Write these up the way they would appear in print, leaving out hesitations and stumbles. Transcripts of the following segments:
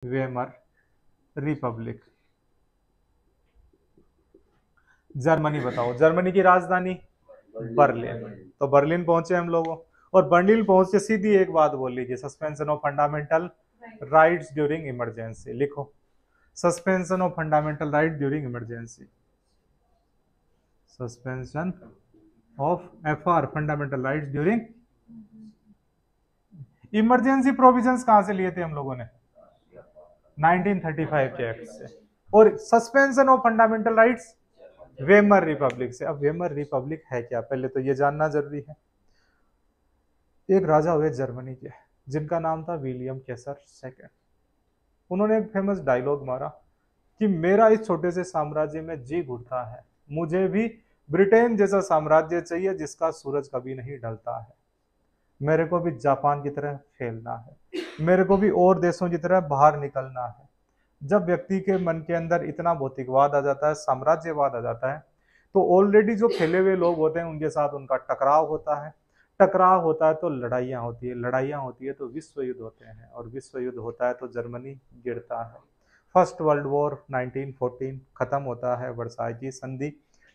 Weimar Republic. Germany बताओ, Germany की राजधानी बर्लिन। तो बर्लिन पहुंचे हम लोगों, और बर्लिन पहुंच के सीधी एक बात बोल लीजिए, suspension of fundamental rights during emergency. लिखो, suspension of fundamental right during emergency. Suspension of FR fundamental rights during emergency. Provisions कहां से लिए थे हम लोगों ने? 1935 के एक्ट से। और suspension of fundamental rights Weimar Republic से। अब वेमर रिपब्लिक है क्या, पहले तो ये जानना जरूरी है। एक राजा हुए जर्मनी के, जिनका नाम था विलियम केसर सेकंड। उन्होंने एक फेमस डायलॉग मारा कि मेरा इस छोटे से साम्राज्य में जी घुटता है, मुझे भी ब्रिटेन जैसा साम्राज्य चाहिए जिसका सूरज कभी नहीं ढलता है। मेरे को भी जापान की तरह फैलना है, मेरे को भी और देशों की तरह बाहर निकलना है। जब व्यक्ति के मन के अंदर इतना भौतिकवाद आ जाता है, साम्राज्यवाद आ जाता है, तो ऑलरेडी जो फैले हुए लोग होते हैं उनके साथ उनका टकराव होता है। टकराव होता है तो लड़ाइयाँ होती है, लड़ाइयाँ होती है तो विश्व युद्ध होते हैं, और विश्व युद्ध होता है तो जर्मनी गिरता है। फर्स्ट वर्ल्ड वॉर 1914 खत्म होता है वर्साई की संधि,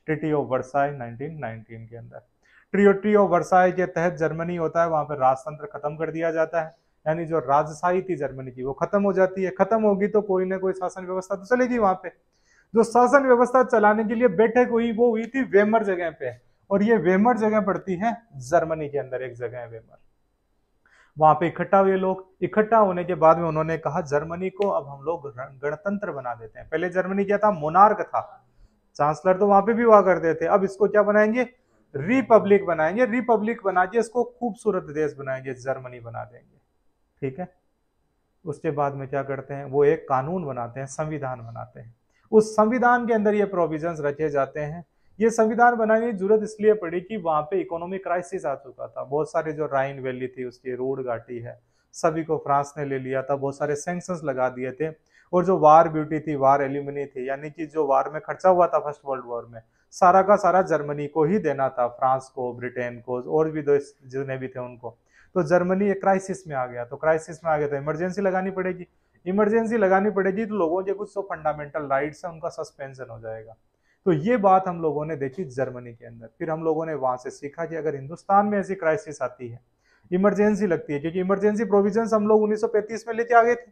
ट्रीटी ऑफ वर्साई 1919 के अंदर। ट्रीटी ऑफ वर्साई के तहत जर्मनी होता है, वहां पर राजतंत्र खत्म कर दिया जाता है, यानी जो राजशाही थी जर्मनी की वो खत्म हो जाती है। खत्म होगी तो कोई ना कोई शासन व्यवस्था तो चलेगी वहां पे। जो शासन व्यवस्था चलाने के लिए बैठक हुई वो हुई थी वेमर जगह पे, और ये वेमर जगह पड़ती है जर्मनी के अंदर, एक जगह है वेमर। वहां पे इकट्ठा हुए लोग, इकट्ठा होने के बाद में उन्होंने कहा जर्मनी को अब हम लोग गणतंत्र बना देते हैं। पहले जर्मनी क्या था, मोनार्क था, चांसलर तो वहां पे भी हुआ करते थे। अब इसको क्या बनाएंगे, रिपब्लिक बनाएंगे। रिपब्लिक बना के इसको खूबसूरत देश बनाएंगे, जर्मनी बना देंगे। ठीक है, उसके बाद में क्या करते हैं, वो एक कानून बनाते हैं, संविधान बनाते हैं। उस संविधान के अंदर ये प्रोविजंस रखे जाते हैं। ये संविधान बनाने की जरूरत इसलिए पड़ी कि वहां पे इकोनॉमिक क्राइसिस आ चुका था। बहुत सारे जो राइन वैली थी उसकी रोड घाटी है, सभी को फ्रांस ने ले लिया था, बहुत सारे सैंक्शंस लगा दिए थे। और जो वार ब्यूटी थी, वार एल्यूमिनी थी, यानी कि जो वार में खर्चा हुआ था फर्स्ट वर्ल्ड वॉर में, सारा का सारा जर्मनी को ही देना था, फ्रांस को, ब्रिटेन को, और भी दो जितने भी थे उनको। तो जर्मनी एक क्राइसिस में आ गया। तो क्राइसिस में आ गया तो इमरजेंसी लगानी पड़ेगी। इमरजेंसी लगानी पड़ेगी तो लोगों के कुछ तो फंडामेंटल राइट्स है उनका सस्पेंशन हो जाएगा। तो ये बात हम लोगों ने देखी जर्मनी के अंदर। फिर हम लोगों ने वहां से सीखा कि अगर हिंदुस्तान में ऐसी क्राइसिस आती है, इमरजेंसी लगती है, क्योंकि इमरजेंसी प्रोविजंस हम लोग 1935 में लेके आ गए थे,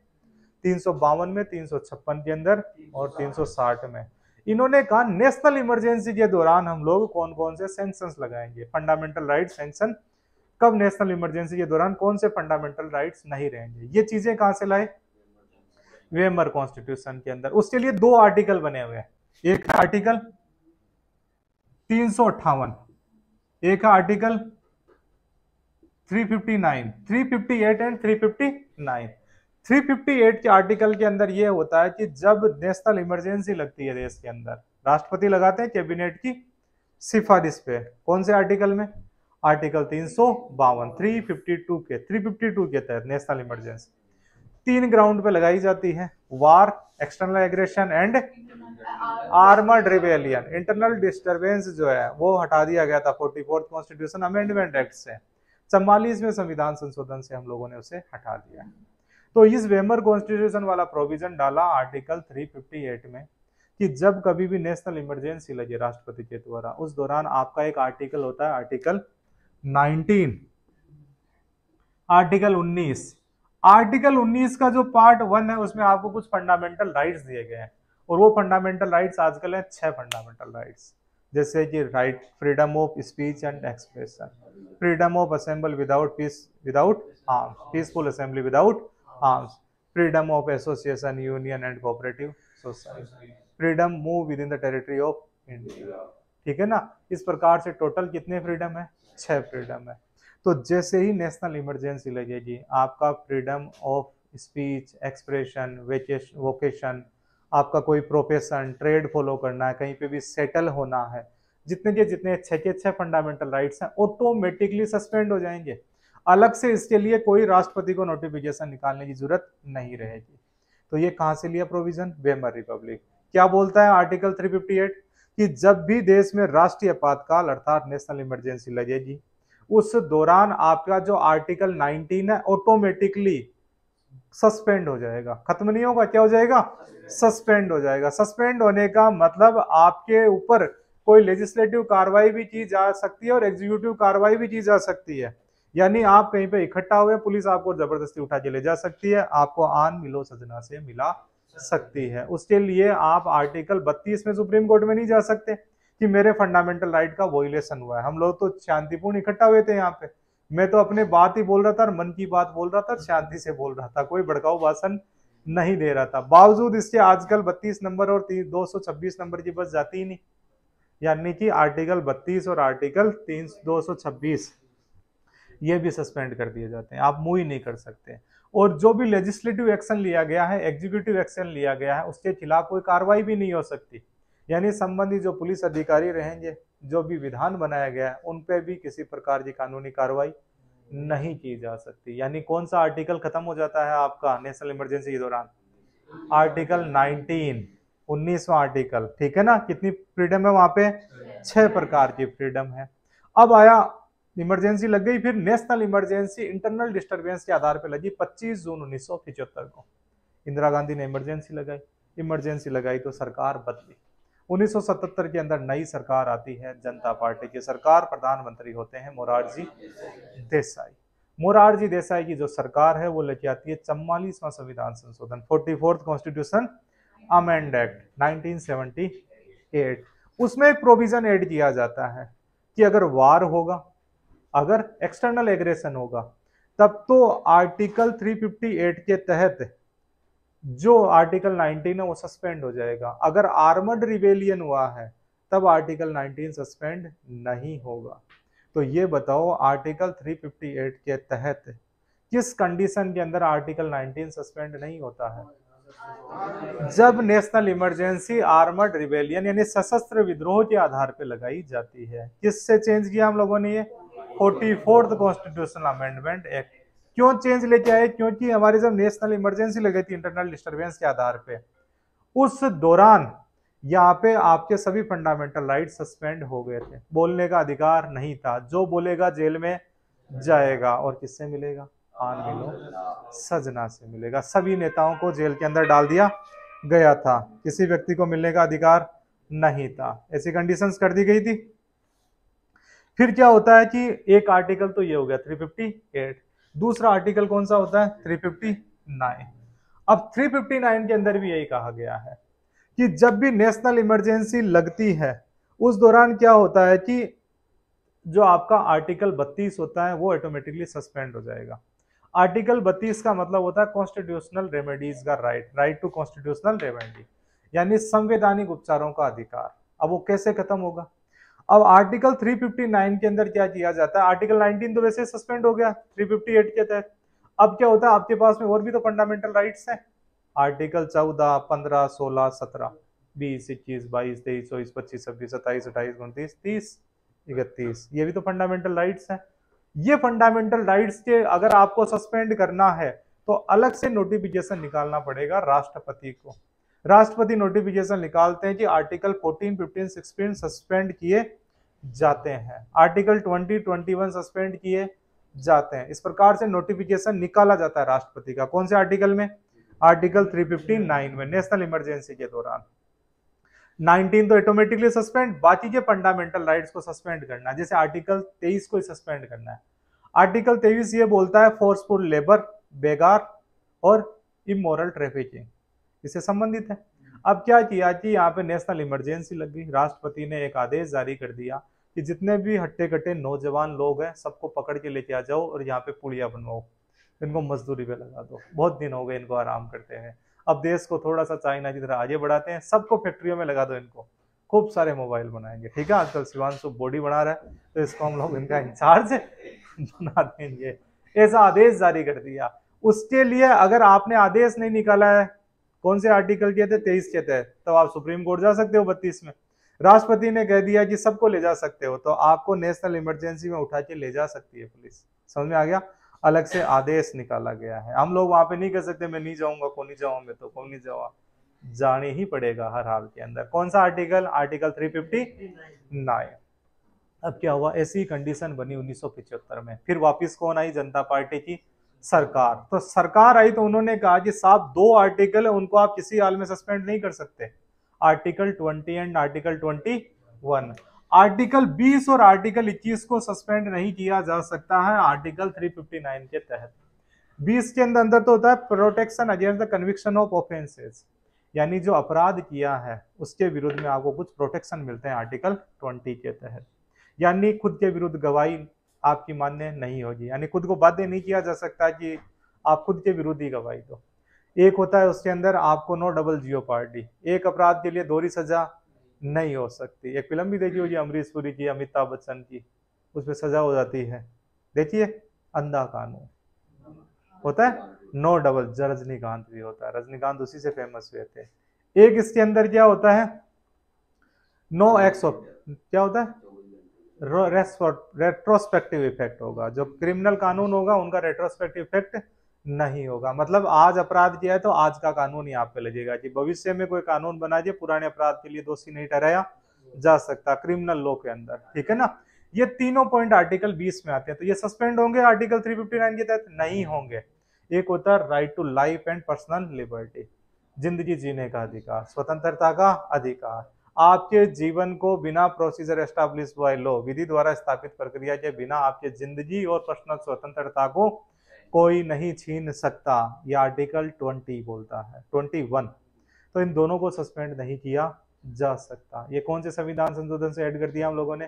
352 में, 356 के अंदर और 360 में। इन्होंने कहा नेशनल इमरजेंसी के दौरान हम लोग कौन कौन से सैंक्शंस लगाएंगे, फंडामेंटल राइट सैंक्शन। कब नेशनल इमरजेंसी के दौरान कौन से फंडामेंटल राइट्स नहीं रहेंगे, ये चीजें कहां से लाए, वेमर कॉन्स्टिट्यूशन के अंदर। उसके लिए दो आर्टिकल बने हुए हैं, एक आर्टिकल 358, एक आर्टिकल 359, 358 एंड 359। 358 के आर्टिकल के अंदर यह होता है कि जब नेशनल इमरजेंसी लगती है देश के अंदर, राष्ट्रपति लगाते हैं कैबिनेट की सिफारिश पे। कौन से आर्टिकल में, आर्टिकल 352, 352 के तहत नेशनल इमरजेंसी 3 ग्राउंड पे लगाई जाती है, war, external aggression and armed rebellion. Internal disturbance जो है वो हटा दिया गया था 44th कॉन्स्टिट्यूशन अमेंडमेंट एक्ट से, 44वें संविधान संशोधन से हम लोगों ने उसे हटा दिया। तो इस वेमर कॉन्स्टिट्यूशन वाला प्रोविजन डाला आर्टिकल 358 में कि जब कभी भी नेशनल इमरजेंसी लगे राष्ट्रपति के द्वारा, उस दौरान आपका एक आर्टिकल होता है आर्टिकल 19, आर्टिकल 19। आर्टिकल 19 का जो पार्ट 1 है उसमें आपको कुछ फंडामेंटल राइट्स दिए गए हैं, और वो फंडामेंटल राइट्स आजकल है 6 फंडामेंटल राइट्स, जैसे कि right freedom of speech and expression, freedom of assemble without arms, peaceful assembly without arms, freedom of association, union and cooperative society, freedom move with in the territory of India. ठीक है ना, इस प्रकार से total कितने freedom है, 6 freedom है। तो जैसे ही नेशनल इमरजेंसी लगेगी, आपका freedom of speech, expression, vocation, आपका कोई प्रोफेशन, ट्रेड फॉलो करना है, कहीं पे भी सेटल होना है, जितने के जितने 6 के 6 फंडामेंटल राइट्स हैं ऑटोमेटिकली सस्पेंड हो जाएंगे। अलग से इसके लिए कोई राष्ट्रपति को नोटिफिकेशन निकालने की जरूरत नहीं रहेगी। तो ये कहां से लिया प्रोविजन, वेमर रिपब्लिक। क्या बोलता है आर्टिकल 358 कि जब भी देश में राष्ट्रीय आपातकाल अर्थात नेशनल इमरजेंसी लगेगी, उस दौरान आपका जो आर्टिकल 19 है ऑटोमेटिकली सस्पेंड हो जाएगा। खत्म नहीं होगा, क्या हो जाएगा? सस्पेंड हो जाएगा। सस्पेंड होने का मतलब आपके ऊपर कोई लेजिस्लेटिव कार्रवाई भी की जा सकती है और एग्जीक्यूटिव कार्रवाई भी की जा सकती है। यानी आप कहीं पे इकट्ठा हुए, पुलिस आपको जबरदस्ती उठा के ले जा सकती है, आपको आन मिलो सजना से मिला सकती है। उसके लिए आप आर्टिकल 32 में सुप्रीम कोर्ट में नहीं जा सकते कि मेरे फंडामेंटल राइट का वोलेशन हुआ है। हम लोग तो शांतिपूर्ण इकट्ठा हुए थे यहाँ पे, मैं तो अपने बात ही बोल रहा था, मन की बात बोल रहा था, शांति से बोल रहा था, कोई भड़काऊ भाषण नहीं दे रहा था। बावजूद इसके आजकल 32 नंबर और 226 नंबर की बस जाती ही नहीं। यानी कि आर्टिकल 32 और आर्टिकल 226 ये भी सस्पेंड कर दिए जाते हैं, आप मूव ही नहीं कर सकते। और जो भी लेजिस्लेटिव एक्शन लिया गया है, एग्जीक्यूटिव एक्शन लिया गया है, उसके खिलाफ कोई कार्रवाई भी नहीं हो सकती। यानी संबंधित जो पुलिस अधिकारी रहेंगे, जो भी विधान बनाया गया है, उन पे भी किसी प्रकार की कानूनी कार्रवाई नहीं की जा सकती। यानी कौन सा आर्टिकल खत्म हो जाता है आपका नेशनल इमरजेंसी के दौरान? आर्टिकल 19, 19वां आर्टिकल, ठीक है ना। कितनी फ्रीडम है वहां पे? 6 प्रकार की फ्रीडम है। अब आया इमरजेंसी लग गई, फिर नेशनल इमरजेंसी इंटरनल डिस्टर्बेंस के आधार पर लगी 25 जून 1975 को। इंदिरा गांधी ने इमरजेंसी लगाई। इमरजेंसी लगाई तो सरकार बदली। 1977 के अंदर नई सरकार आती है, जनता पार्टी की सरकार, प्रधानमंत्री होते हैं मोरारजी देसाई। मोरारजी देसाई की जो सरकार है वो लेके आती है 44वां संविधान संशोधन, 44th कॉन्स्टिट्यूशन अमेंड एक्ट 1978। उसमें एक प्रोविजन ऐड किया जाता है कि अगर वार होगा, अगर एक्सटर्नल एग्रेशन होगा, तब तो आर्टिकल 358 के तहत जो आर्टिकल 19 है वो सस्पेंड हो जाएगा। अगर आर्मर्ड रिबेलियन हुआ है तब आर्टिकल 19 सस्पेंड नहीं होगा। तो ये बताओ आर्टिकल 358 के तहत किस कंडीशन के अंदर आर्टिकल 19 सस्पेंड नहीं होता है? जब नेशनल इमरजेंसी आर्मर्ड रिबेलियन यानी सशस्त्र विद्रोह के आधार पर लगाई जाती है। किससे चेंज किया हम लोगों ने? ये 44th कॉन्स्टिट्यूशनल अमेंडमेंट एक्ट। क्यों चेंज लेके आए? क्योंकि हमारी जब नेशनल इमरजेंसी लगी थी इंटरनल डिस्टर्बेंस के आधार पे, उस दौरान यहाँ पे आपके सभी फंडामेंटल राइट सस्पेंड हो गए थे। बोलने का अधिकार नहीं था, जो बोलेगा जेल में जाएगा। और किससे मिलेगा? आन मिलो सजना से मिलेगा। सभी नेताओं को जेल के अंदर डाल दिया गया था, किसी व्यक्ति को मिलने का अधिकार नहीं था। ऐसी कंडीशंस कर दी गई थी। फिर क्या होता है कि एक आर्टिकल तो ये हो गया 358, दूसरा आर्टिकल कौन सा होता है? 359। अब 359 के अंदर भी यही कहा गया है कि जब भी नेशनल इमरजेंसी लगती है उस दौरान क्या होता है कि जो आपका आर्टिकल 32 होता है वो ऑटोमेटिकली सस्पेंड हो जाएगा। आर्टिकल 32 का मतलब होता है कॉन्स्टिट्यूशनल रेमेडीज का राइट टू कॉन्स्टिट्यूशनल रेमेडी, यानी संवैधानिक उपचारों का अधिकार। अब वो कैसे खत्म होगा? अब आर्टिकल 359 के अंदर क्या किया जाता है? आर्टिकल 19 तो वैसे सस्पेंड हो गया 358 के तहत। अब क्या होता है, आपके पास में और भी तो फंडामेंटल राइट्स हैं। आर्टिकल 14, 15, 16, 17, 20, 21, 22, 23, 24, 25, 26, 27, 28, 29, 30, 31, ये भी तो फंडामेंटल राइट्स हैं। ये फंडामेंटल राइट्स के अगर आपको सस्पेंड करना है तो अलग से नोटिफिकेशन निकालना पड़ेगा राष्ट्रपति को। राष्ट्रपति नोटिफिकेशन निकालते हैं कि आर्टिकल 14, 15, 16 सस्पेंड किए जाते हैं, आर्टिकल 20, 21 सस्पेंड किए जाते हैं। इस प्रकार से नोटिफिकेशन निकाला जाता है राष्ट्रपति का। कौन से आर्टिकल में? आर्टिकल 359 में, नेशनल इमरजेंसी के दौरान। 19 तो ऑटोमेटिकली सस्पेंड, बाकी के फंडामेंटल राइट्स को सस्पेंड करना है। जैसे आर्टिकल 23 को सस्पेंड करना है। आर्टिकल 23 ये बोलता है फोर्सफुल लेबर, बेगार और इमोरल ट्रैफिकिंग, इससे संबंधित है। अब क्या किया कि यहाँ पे नेशनल इमरजेंसी लग गई, राष्ट्रपति ने एक आदेश जारी कर दिया कि जितने भी हट्टे कट्टे नौजवान लोग हैं सबको पकड़ के लेके आ जाओ और यहाँ पे पुलिया बनवाओ, इनको मजदूरी पे लगा दो। बहुत दिन हो गए इनको आराम करते हैं। अब देश को थोड़ा सा चाइना की तरह आगे बढ़ाते हैं, सबको फैक्ट्रियों में लगा दो, इनको खूब सारे मोबाइल बनाएंगे। ठीक है, आजकल शिवांशु बॉडी बना रहा है तो इसको हम लोग इनका इंचार्ज बना देंगे, ऐसा आदेश जारी कर दिया। उसके लिए अगर आपने आदेश नहीं निकाला है, कौन से आर्टिकल के थे? 23 के तहत, तो आप सुप्रीम कोर्ट जा सकते हो 32 में। राष्ट्रपति ने कह दिया कि सबको ले जा सकते हो, तो आपको नेशनल इमरजेंसी में उठा के ले जा सकती है पुलिस। समझ में आ गया? अलग से आदेश निकाला गया है। हम लोग वहां पे नहीं कह सकते मैं नहीं जाऊंगा, कौन नहीं जाऊंगा, मैं तो कौन नहीं जाऊंगा, जाने ही पड़ेगा हर हाल के अंदर। कौन सा आर्टिकल? आर्टिकल 359। अब क्या हुआ, ऐसी कंडीशन बनी 1975 में। फिर वापिस कौन आई? जनता पार्टी की सरकार। तो सरकार आई तो उन्होंने कहा कि साहब 2 आर्टिकल है उनको आप किसी हाल में सस्पेंड नहीं कर सकते, आर्टिकल 20 एंड आर्टिकल 21। आर्टिकल 20 और आर्टिकल 21 को सस्पेंड नहीं किया जा सकता है आर्टिकल 359 के तहत। 20 के अंदर तो होता है protection against the conviction of offences, यानी जो अपराध किया है उसके विरुद्ध में आपको कुछ प्रोटेक्शन मिलते हैं आर्टिकल 20 के तहत। यानी खुद के विरुद्ध गवाही आपकी मान्य नहीं होगी, यानी खुद को बाध्य नहीं किया जा सकता कि आप खुद के विरुद्ध ही गवाही दो। एक होता है उसके अंदर आपको नो डबल जियोपार्डी, एक अपराध के लिए दोहरी सजा नहीं हो सकती। एक फिल्म भी देखी होगी अमरीश पुरी की, अमिताभ बच्चन की, उसमें सजा हो जाती है, देखिए अंधा कानून होता है, नो डबल। रजनीकांत भी होता है, रजनीकांत उसी से फेमस हुए थे। एक इसके अंदर क्या होता है, नो एक्स ऑफ, क्या होता है, रेट्रोस्पेक्टिव इफेक्ट होगा। जो क्रिमिनल कानून होगा उनका रेट्रोस्पेक्टिव इफेक्ट नहीं होगा। मतलब आज अपराध किया है तो आज का कानून ही आप पे लगेगा, कि भविष्य में कोई कानून बना दिया पुराने अपराध के लिए दोषी नहीं ठहराया जा सकता क्रिमिनल लॉ के अंदर, ठीक है ना। ये तीनों पॉइंट आर्टिकल 20 में आते हैं, तो ये सस्पेंड होंगे आर्टिकल 359 के तहत? नहीं होंगे। एक होता है right to life and personal liberty, जिंदगी जीने का अधिकार, स्वतंत्रता का अधिकार। आपके जीवन को बिना प्रोसीजर एस्टैब्लिश बाय लॉ, विधि द्वारा स्थापित प्रक्रिया के बिना आपके जिंदगी और पर्सनल स्वतंत्रता को कोई नहीं छीन सकता, यह आर्टिकल 20 बोलता है, 21। तो इन दोनों को सस्पेंड नहीं किया जा सकता। ये कौन से संविधान संशोधन से ऐड कर दिया हम लोगों ने?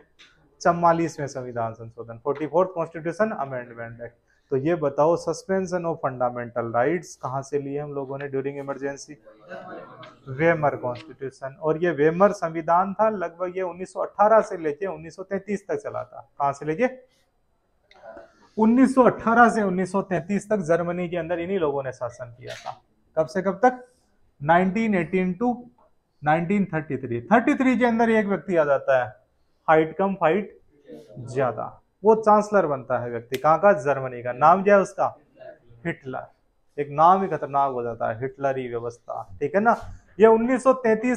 44वें संविधान संशोधन, 44th कॉन्स्टिट्यूशन अमेंडमेंट एक्ट। तो ये बताओ सस्पेंशन ऑफ फंडामेंटल राइट्स कहां से लिए हम लोगों ने ड्यूरिंग इमरजेंसी? Weimar constitution. और ये वेमर संविधान था लगभग ये 1918 से लेके 1933 तक चला था। कहां से लेके? 1918 से 1933 तक जर्मनी के अंदर इन्हीं लोगों ने शासन किया था। कब से कब तक? 1918 टू 1933। 33 के अंदर एक व्यक्ति आ जाता है, हाइट कम फाइट ज्यादा, वो चांसलर बनता है व्यक्ति। कहाँ का? जर्मनी का। नाम क्या है उसका? हिटलर। एक नाम ही खतरनाक हो जाता है, हिटलरी व्यवस्था, ठीक है ना। ये 1933